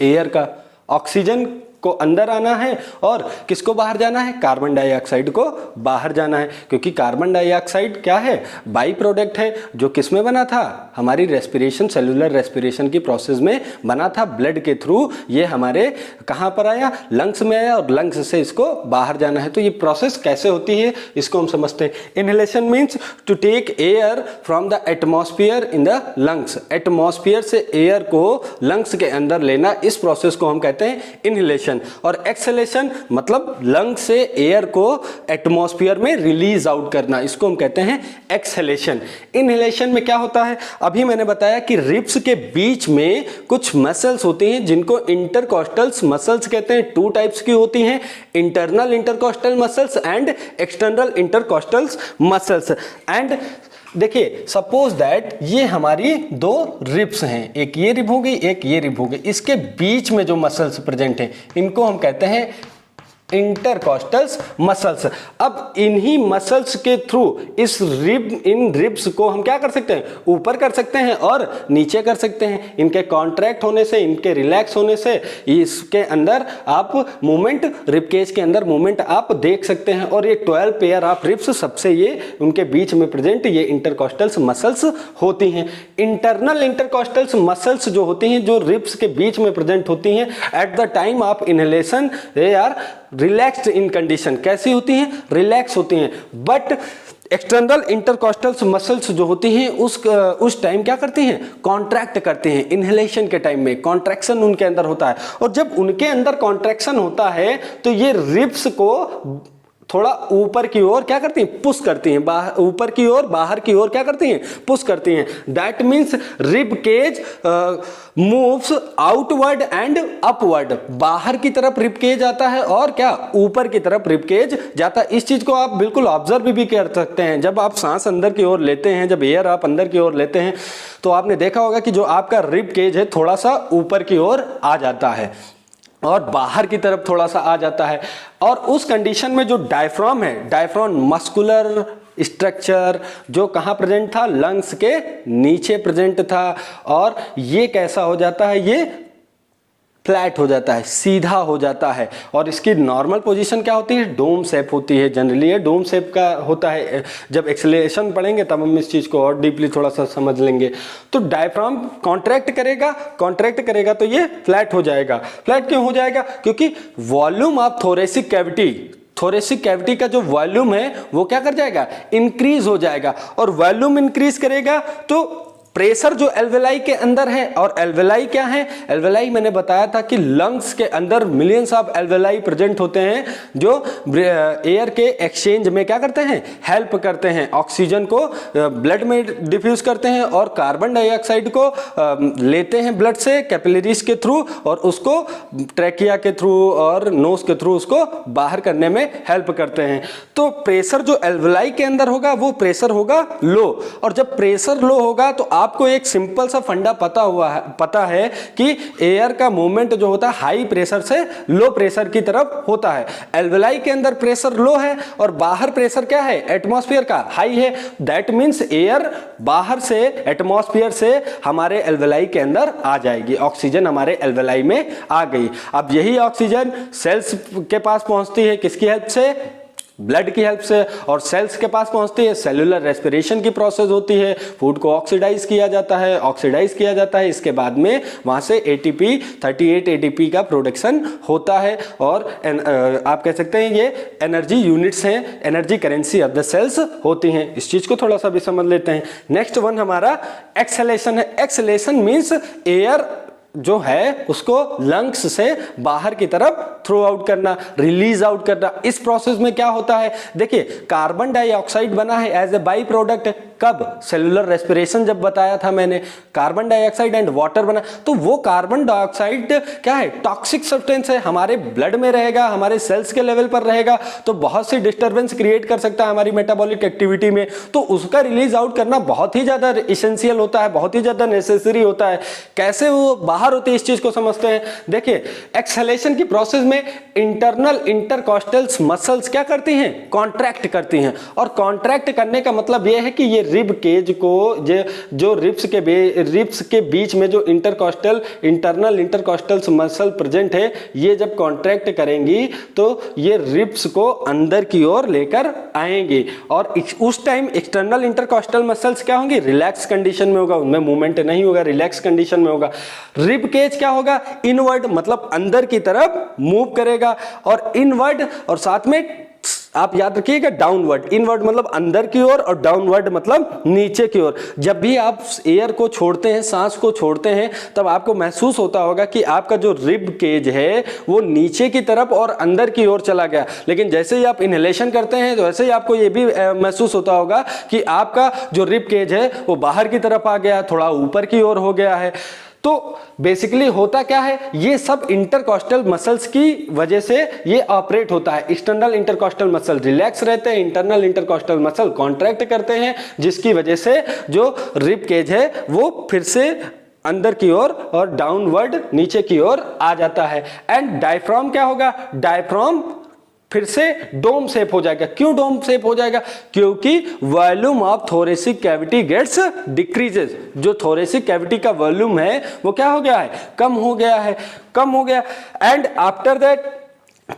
एयर का। ऑक्सीजन को अंदर आना है और किसको बाहर जाना है, कार्बन डाइऑक्साइड को बाहर जाना है, क्योंकि कार्बन डाइऑक्साइड क्या है, बाई प्रोडक्ट है जो किस में बना था, हमारी रेस्पिरेशन, सेलुलर रेस्पिरेशन की प्रोसेस में बना था, ब्लड के थ्रू ये हमारे कहाँ पर आया, लंग्स में आया और लंग्स से इसको बाहर जाना है। तो ये प्रोसेस कैसे होती है इसको हम समझते हैं। Inhalation means to take air from the atmosphere in the lungs, atmosphere से एयर को लंग्स के अंदर लेना, इस प्रोसेस को हम कहते हैं इनहेलेशन। और एक्सहेलेशन मतलब लंग से एयर को एटमॉस्फेयर में रिलीज आउट करना, इसको हम कहते हैं एक्सहेलेशन। इनहेलेशन में क्या होता है, अभी मैंने बताया कि रिब्स के बीच में कुछ मसल्स होती हैं जिनको इंटरकॉस्टल्स मसल्स कहते हैं। टू टाइप्स की होती हैं, internal intercostal muscles and external intercostals muscles. And देखिए सपोज दैट ये हमारी दो रिब्स हैं, एक ये रिब हो गई, एक ये रिब हो गई, इसके बीच में जो मसल्स प्रेजेंट हैं इनको हम कहते हैं इंटरकॉस्टल्स मसल्स। अब इन्हीं मसल्स के थ्रू इस इन रिब्स को हम क्या कर सकते हैं, ऊपर कर सकते हैं और नीचे कर सकते हैं। इनके कॉन्ट्रैक्ट होने से, इनके रिलैक्स होने से इसके अंदर आप मूवमेंट, रिबकेज के अंदर मूवमेंट आप देख सकते हैं। और ये 12 पेयर ऑफ रिब्स सबसे ये उनके बीच में प्रेजेंट ये इंटरकॉस्टल्स मसल्स होती हैं। इंटरनल इंटरकॉस्टल्स मसल्स जो होती हैं, जो रिब्स के बीच में प्रेजेंट होती हैं, at the time of inhalation they are relaxed in condition. कैसी होती हैं, रिलैक्स होती हैं। बट एक्सटर्नल इंटरकॉस्टल्स मसल्स जो होती हैं उस टाइम क्या करती हैं, कॉन्ट्रैक्ट करती हैं। इनहेलेशन के टाइम में कॉन्ट्रैक्शन उनके अंदर होता है, और जब उनके अंदर कॉन्ट्रैक्शन होता है तो ये रिब्स को थोड़ा ऊपर की ओर क्या करती हैं, पुश करती हैं, ऊपर की ओर, बाहर की ओर क्या करती हैं, पुश करती हैं। That means rib cage moves outward and upward, बाहर की तरफ रिब केज आता है और क्या, ऊपर की तरफ रिब केज जाता है। इस चीज को आप बिल्कुल ऑब्जर्व भी कर सकते हैं। जब आप सांस अंदर की ओर लेते हैं, जब एयर आप अंदर की ओर लेते हैं, तो आपने देखा होगा कि जो आपका रिब केज है थोड़ा सा ऊपर की ओर आ जाता है और बाहर की तरफ थोड़ा सा आ जाता है। और उस कंडीशन में जो डायफ्राम है, डायफ्राम मस्कुलर स्ट्रक्चर जो कहाँ प्रेजेंट था, लंग्स के नीचे प्रेजेंट था, और ये कैसा हो जाता है, ये फ्लैट हो जाता है, सीधा हो जाता है। और इसकी नॉर्मल पोजीशन क्या होती है, डोम शेप होती है। जनरली ये डोम शेप का होता है। जब एक्सेलरेशन पढ़ेंगे तब हम इस चीज़ को और डीपली थोड़ा सा समझ लेंगे। तो डायफ्राम कॉन्ट्रैक्ट करेगा तो ये फ्लैट हो जाएगा। फ्लैट क्यों हो जाएगा, क्योंकि वॉल्यूम ऑफ थोरेसिक कैविटी का जो वॉल्यूम है वो क्या कर जाएगा, इंक्रीज हो जाएगा। और वॉल्यूम इंक्रीज करेगा तो प्रेशर जो एल्वेलाई के अंदर है, और एल्वेलाई क्या है, एल्वेलाई मैंने बताया था कि लंग्स के अंदर मिलियंस ऑफ एल्वेलाई प्रेजेंट होते हैं जो एयर के एक्सचेंज में क्या करते हैं, हेल्प करते हैं, ऑक्सीजन को ब्लड में डिफ्यूज करते हैं और कार्बन डाइऑक्साइड को लेते हैं ब्लड से कैपिलरीज के थ्रू, और उसको ट्रैकिया के थ्रू और नोज के थ्रू उसको बाहर करने में हेल्प करते हैं। तो प्रेशर जो एल्वेलाई के अंदर होगा वो प्रेशर होगा लो, और जब प्रेशर लो होगा तो आपको एक सिंपल सा फंडा पता है कि एयर का मूवमेंट जो होता है हाई प्रेशर से लो प्रेशर की तरफ होता है। एल्वेलाई के अंदर प्रेशर लो है और बाहर प्रेशर क्या है, एटमॉस्फेयर का हाई है। दैट मींस एयर बाहर से, एटमॉस्फेयर से हमारे एल्वेलाई के अंदर आ जाएगी, ऑक्सीजन हमारे एल्वेलाई में आ गई। अब यही ऑक्सीजन सेल्स के पास पहुंचती है, किसकी हेल्प से, ब्लड की हेल्प से, और सेल्स के पास पहुंचती है, सेलुलर रेस्पिरेशन की प्रोसेस होती है, फूड को ऑक्सीडाइज किया जाता है, इसके बाद में वहां से एटीपी 38 एटीपी का प्रोडक्शन होता है। और आप कह सकते हैं ये एनर्जी यूनिट्स हैं, energy currency of the cells होती हैं। इस चीज को थोड़ा सा भी समझ लेते हैं। नेक्स्ट वन हमारा एक्सहेलेशन है। एक्सहेलेशन मीन्स एयर जो है उसको लंग्स से बाहर की तरफ थ्रो आउट करना, रिलीज आउट करना। इस प्रोसेस में क्या होता है, देखिए कार्बन डाइऑक्साइड बना है एज ए बाई प्रोडक्ट। कब, सेलुलर रेस्पिरेशन जब बताया था मैंने, कार्बन डाइऑक्साइड एंड वाटर बना। तो वो कार्बन डाइऑक्साइड क्या है, टॉक्सिक सब्सटेंस है, हमारे ब्लड में रहेगा, हमारे सेल्स के लेवल पर रहेगा, तो बहुत सी डिस्टर्बेंस क्रिएट कर सकता है हमारी मेटाबॉलिक एक्टिविटी में। तो उसका रिलीज आउट करना बहुत ही ज्यादा इसेंशियल होता है, बहुत ही ज्यादा नेसेसरी होता है। कैसे वो बाहर होते हैं इस चीज को समझते हैं। देखिए एक्सहेलेशन की प्रोसेस में इंटरनल इंटरकॉस्टल्स मसल्स क्या करती हैं, कॉन्ट्रैक्ट करती हैं। और कॉन्ट्रैक्ट करने का मतलब यह है कि ये रिब केज को जो रिब्स के बीच में जो इंटरनल इंटरकॉस्टल मसल प्रेजेंट है, ये जब कॉन्ट्रैक्ट करेंगी तो ये रिब्स को अंदर की ओर लेकर आएंगे और उस टाइम एक्सटर्नल इंटरकॉस्टल मसल्स क्या होंगी, रिलैक्स कंडीशन में होगा, उनमें मूवमेंट नहीं होगा, रिलैक्स कंडीशन में होगा। रिब केज क्या होगा, इनवर्ड मतलब अंदर की तरफ मूव करेगा और इनवर्ड और साथ में आप याद रखिएगा डाउनवर्ड। इनवर्ड मतलब अंदर की ओर और डाउनवर्ड मतलब नीचे की ओर। जब भी आप एयर को छोड़ते हैं, सांस को छोड़ते हैं, तब आपको महसूस होता होगा कि आपका जो रिब केज है वो नीचे की तरफ और अंदर की ओर चला गया। लेकिन जैसे ही आप इनहेलेशन करते हैं तो वैसे ही आपको ये भी महसूस होता होगा कि आपका जो रिब केज है वो बाहर की तरफ आ गया, थोड़ा ऊपर की ओर हो गया है। तो बेसिकली होता क्या है, ये सब इंटरकॉस्टल मसल्स की वजह से ये ऑपरेट होता है। एक्सटर्नल इंटरकॉस्टल मसल रिलैक्स रहते हैं, इंटरनल इंटरकॉस्टल मसल कॉन्ट्रैक्ट करते हैं, जिसकी वजह से जो रिब केज है वो फिर से अंदर की ओर और डाउनवर्ड नीचे की ओर आ जाता है। एंड डायफ्राम क्या होगा, डायफ्राम फिर से डोम शेप हो जाएगा। क्यों डोम शेप हो जाएगा, क्योंकि volume of thoracic cavity gets decreases. जो थोरेसिक कैविटी का वॉल्यूम है वो क्या हो गया है, कम हो गया है, कम हो गया। एंड आफ्टर दैट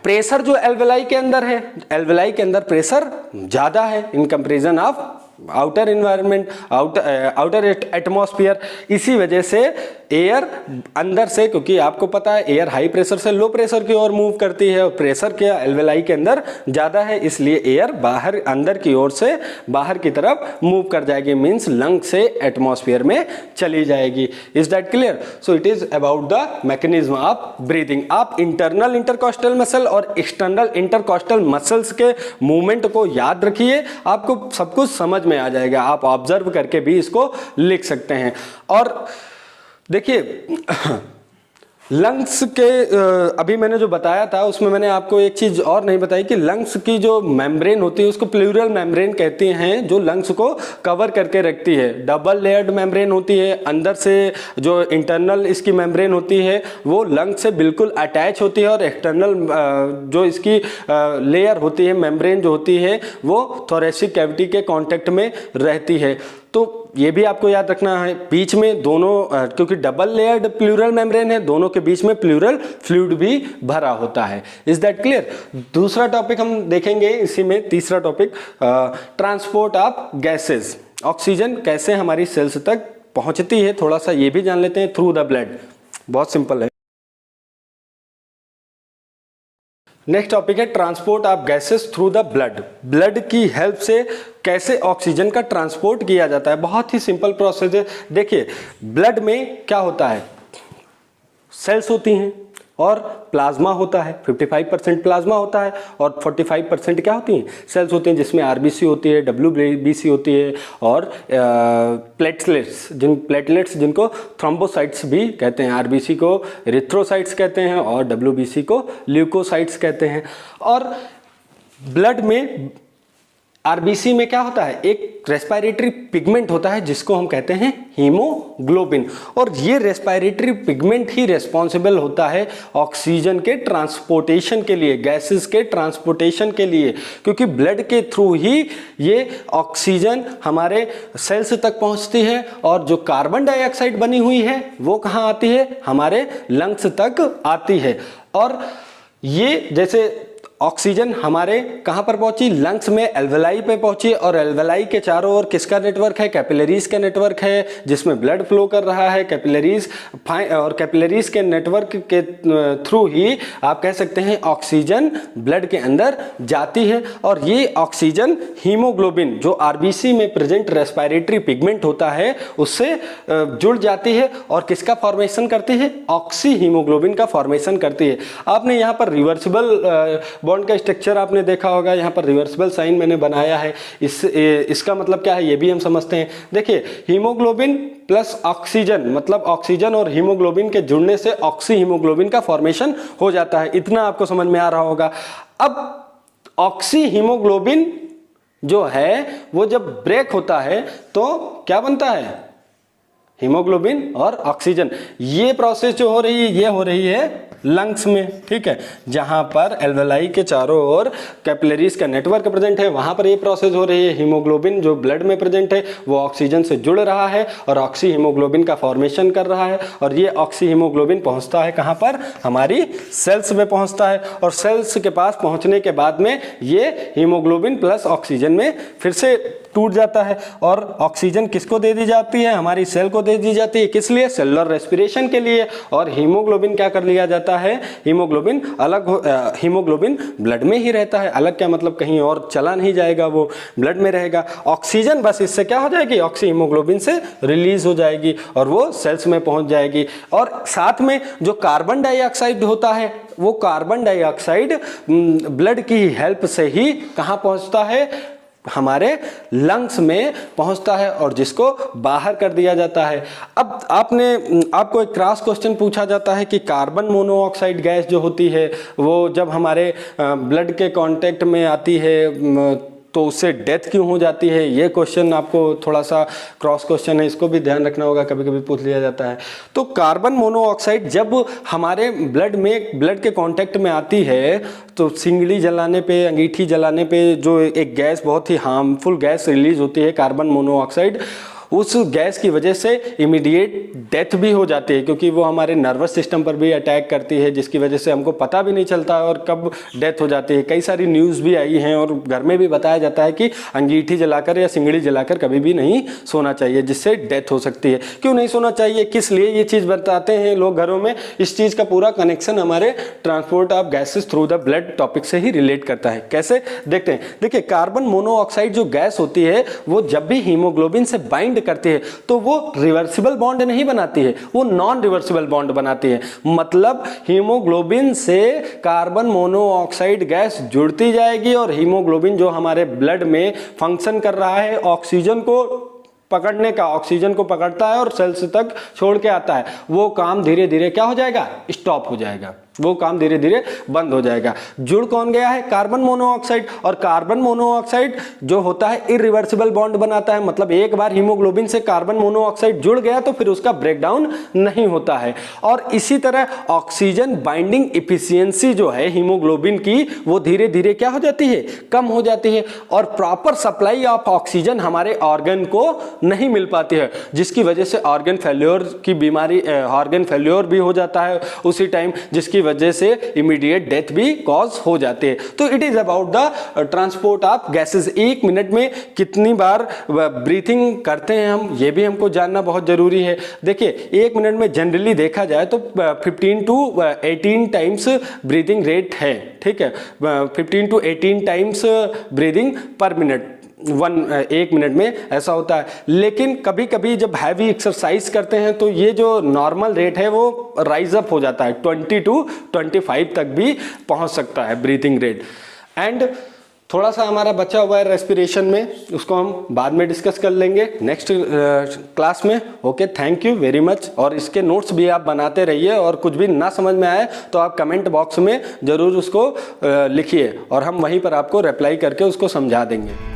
प्रेशर जो एल्वेलाई के अंदर है, एल्वेलाई के अंदर प्रेशर ज्यादा है in comparison of outer environment, outer atmosphere. इसी वजह से एयर अंदर से, क्योंकि आपको पता है एयर हाई प्रेशर से लो प्रेशर की ओर मूव करती है और प्रेशर के एल्वेलाई के अंदर ज्यादा है, इसलिए एयर बाहर अंदर की ओर से बाहर की तरफ मूव कर जाएगी, मींस लंग से एटमॉस्फेयर में चली जाएगी। Is that clear? So it is about the mechanism of breathing. आप इंटरनल इंटरकॉस्टल मसल और एक्सटर्नल इंटरकॉस्टल मसल्स के मूवमेंट को याद रखिए, आपको सब कुछ समझ में आ जाएगा। आप ऑब्जर्व करके भी इसको लिख सकते हैं। और देखिए लंग्स के अभी मैंने जो बताया था उसमें मैंने आपको एक चीज और नहीं बताई कि लंग्स की जो मेम्ब्रेन होती है उसको प्लूरल मेम्ब्रेन कहते हैं, जो लंग्स को कवर करके रखती है। डबल लेयर्ड मेम्ब्रेन होती है, अंदर से जो इंटरनल इसकी मेम्ब्रेन होती है वो लंग से बिल्कुल अटैच होती है और एक्सटर्नल जो इसकी लेयर होती है, मेम्ब्रेन जो होती है वो थोरेसिक कैविटी के कांटेक्ट में रहती है। तो ये भी आपको याद रखना है, बीच में दोनों क्योंकि डबल लेयर्ड प्लूरल मेम्ब्रेन है, दोनों के बीच में प्लूरल फ्लूइड भी भरा होता है। Is that clear? दूसरा टॉपिक हम देखेंगे इसी में, तीसरा topic transport of gases. Oxygen कैसे हमारी सेल्स तक पहुंचती है, थोड़ा सा ये भी जान लेते हैं। थ्रू द ब्लड, बहुत सिंपल है। नेक्स्ट टॉपिक है transport of gases through the blood. Blood की हेल्प से कैसे ऑक्सीजन का ट्रांसपोर्ट किया जाता है, बहुत ही सिंपल प्रोसेस है। देखिए ब्लड में क्या होता है, सेल्स होती हैं और प्लाज्मा होता है। 55% प्लाज्मा होता है और 45% क्या होती हैं, सेल्स होती हैं, जिसमें आरबीसी होती है, डब्ल्यूबीसी होती है और प्लेटलेट्स जिनको थ्रोम्बोसाइट्स भी कहते हैं। आरबीसी को एरिथ्रोसाइट्स कहते हैं और डब्ल्यूबीसी को ल्यूकोसाइट्स कहते हैं। और ब्लड में आरबीसी में क्या होता है, एक रेस्पिरेटरी पिगमेंट होता है जिसको हम कहते हैं हीमोग्लोबिन, और ये रेस्पिरेटरी पिगमेंट ही रिस्पॉन्सिबल होता है ऑक्सीजन के ट्रांसपोर्टेशन के लिए, गैसेस के ट्रांसपोर्टेशन के लिए, क्योंकि ब्लड के थ्रू ही ये ऑक्सीजन हमारे सेल्स तक पहुंचती है और जो कार्बन डाइऑक्साइड बनी हुई है वो कहाँ आती है, हमारे लंग्स तक आती है। और ये जैसे ऑक्सीजन हमारे कहां पर पहुंची, लंग्स में एल्वेलाई पे पहुंची, और एल्वेलाई के चारों ओर किसका नेटवर्क है, कैपिलरीज का नेटवर्क है जिसमें ब्लड फ्लो कर रहा है। कैपिलरीज और कैपिलरीज के नेटवर्क के थ्रू ही आप कह सकते हैं ऑक्सीजन ब्लड के अंदर जाती है। और ये ऑक्सीजन हीमोग्लोबिन जो आरबीसी में प्रेजेंट रेस्पिरेटरी पिगमेंट होता है उससे जुड़ जाती है और किसका फॉर्मेशन करती है, ऑक्सी हीमोग्लोबिन का फॉर्मेशन करती है। आपने यहाँ पर रिवर्सिबल बॉन्ड का स्ट्रक्चर आपने देखा होगा, यहाँ पर रिवर्सिबल साइन मैंने बनाया है। इसका मतलब क्या है ये भी हम समझते हैं। देखिए हीमोग्लोबिन प्लस ऑक्सीजन, मतलब ऑक्सीजन और हीमोग्लोबिन के जुड़ने से ऑक्सी हीमोग्लोबिन का फॉर्मेशन हो जाता है। इतना आपको समझ में आ रहा होगा। अब ऑक्सी हीमोग्लोबिन जो है वो जब ब्रेक होता है तो क्या बनता है, हीमोग्लोबिन और ऑक्सीजन। ये प्रोसेस जो हो रही है ये हो रही है लंग्स में, ठीक है, जहां पर एल्वेलाई के चारों ओर कैपिलरीज का नेटवर्क प्रेजेंट है, वहां पर ये प्रोसेस हो रही है। हीमोग्लोबिन जो ब्लड में प्रेजेंट है वो ऑक्सीजन से जुड़ रहा है और ऑक्सी हीमोग्लोबिन का फॉर्मेशन कर रहा है, और ये ऑक्सी हीमोग्लोबिन पहुंचता है कहां पर, हमारी सेल्स में पहुंचता है, और सेल्स के पास पहुंचने के बाद में ये हीमोग्लोबिन प्लस ऑक्सीजन में फिर से टूट जाता है, और ऑक्सीजन किसको दे दी जाती है, हमारी सेल को दे दी जाती है, किस लिए, सेलुलर रेस्पिरेशन के लिए। और हीमोग्लोबिन क्या कर लिया जाता है, हीमोग्लोबिन हीमोग्लोबिन ब्लड में ही रहता है, अलग क्या मतलब कहीं और चला नहीं जाएगा, वो ब्लड में रहेगा। ऑक्सीजन बस इससे क्या हो जाएगी, ऑक्सी हीमोग्लोबिन से रिलीज हो जाएगी और वो सेल्स में पहुंच जाएगी। और साथ में जो कार्बन डाइऑक्साइड होता है, वो कार्बन डाइऑक्साइड ब्लड की हेल्प से ही कहां पहुंचता है, हमारे लंग्स में पहुंचता है, और जिसको बाहर कर दिया जाता है। अब आपको एक क्रॉस क्वेश्चन पूछा जाता है कि कार्बन मोनोऑक्साइड गैस जो होती है वो जब हमारे ब्लड के कांटेक्ट में आती है तो उससे डेथ क्यों हो जाती है। ये क्वेश्चन आपको थोड़ा सा क्रॉस क्वेश्चन है, इसको भी ध्यान रखना होगा, कभी कभी पूछ लिया जाता है। तो कार्बन मोनोऑक्साइड जब हमारे ब्लड के कांटेक्ट में आती है तो सिंगड़ी जलाने पे, अंगीठी जलाने पे जो एक गैस, बहुत ही हार्मफुल गैस रिलीज होती है कार्बन मोनोऑक्साइड, उस गैस की वजह से इमीडिएट डेथ भी हो जाती है, क्योंकि वो हमारे नर्वस सिस्टम पर भी अटैक करती है, जिसकी वजह से हमको पता भी नहीं चलता है और कब डेथ हो जाती है। कई सारी न्यूज़ भी आई हैं और घर में भी बताया जाता है कि अंगीठी जलाकर या सिंगड़ी जलाकर कभी भी नहीं सोना चाहिए, जिससे डेथ हो सकती है। क्यों नहीं सोना चाहिए, किस लिए ये चीज़ बताते हैं लोग घरों में, इस चीज़ का पूरा कनेक्शन हमारे transport of gases through the blood topic से ही रिलेट करता है। कैसे, देखते हैं। देखिए, कार्बन मोनोऑक्साइड जो गैस होती है वो जब भी हीमोग्लोबिन से बाइंड करती है तो वो रिवर्सिबल बॉन्ड नहीं बनाती है, वो नॉन रिवर्सिबल बॉन्ड बनाती है। मतलब हीमोग्लोबिन से कार्बन मोनोऑक्साइड गैस जुड़ती जाएगी और हीमोग्लोबिन जो हमारे ब्लड में फंक्शन कर रहा है ऑक्सीजन को पकड़ने का, ऑक्सीजन को पकड़ता है और सेल्स तक छोड़ के आता है, वो काम धीरे धीरे क्या हो जाएगा, स्टॉप हो जाएगा, वो काम धीरे धीरे बंद हो जाएगा। जुड़ कौन गया है, कार्बन मोनोऑक्साइड, और कार्बन मोनोऑक्साइड जो होता है इरिवर्सिबल बॉन्ड बनाता है। मतलब एक बार हीमोग्लोबिन से कार्बन मोनोऑक्साइड जुड़ गया तो फिर उसका ब्रेकडाउन नहीं होता है। और इसी तरह ऑक्सीजन बाइंडिंग इफिशियंसी जो है हीमोग्लोबिन की, वो धीरे धीरे क्या हो जाती है, कम हो जाती है, और प्रॉपर सप्लाई ऑफ ऑक्सीजन हमारे ऑर्गन को नहीं मिल पाती है, जिसकी वजह से ऑर्गन फेल्योर की बीमारी, ऑर्गन फेल्योर भी हो जाता है उसी टाइम, जिसकी वजह से इमीडिएट डेथ भी कॉज हो जाते हैं। तो it is about the transport of gases. एक मिनट में कितनी बार ब्रीथिंग करते हैं हम, ये भी हमको जानना बहुत जरूरी है। देखिए, एक मिनट में जनरली देखा जाए तो 15 to 18 टाइम्स ब्रीदिंग रेट है, ठीक है, 15 to 18 टाइम्स ब्रीदिंग पर मिनट, एक मिनट में ऐसा होता है। लेकिन कभी कभी जब हैवी एक्सरसाइज करते हैं तो ये जो नॉर्मल रेट है वो राइज अप हो जाता है, 20 to 25 तक भी पहुंच सकता है ब्रीथिंग रेट। एंड थोड़ा सा हमारा बचा हुआ है रेस्पिरेशन में, उसको हम बाद में डिस्कस कर लेंगे नेक्स्ट क्लास में। Okay, thank you very much. और इसके नोट्स भी आप बनाते रहिए, और कुछ भी ना समझ में आए तो आप कमेंट बॉक्स में ज़रूर उसको लिखिए और हम वहीं पर आपको रिप्लाई करके उसको समझा देंगे।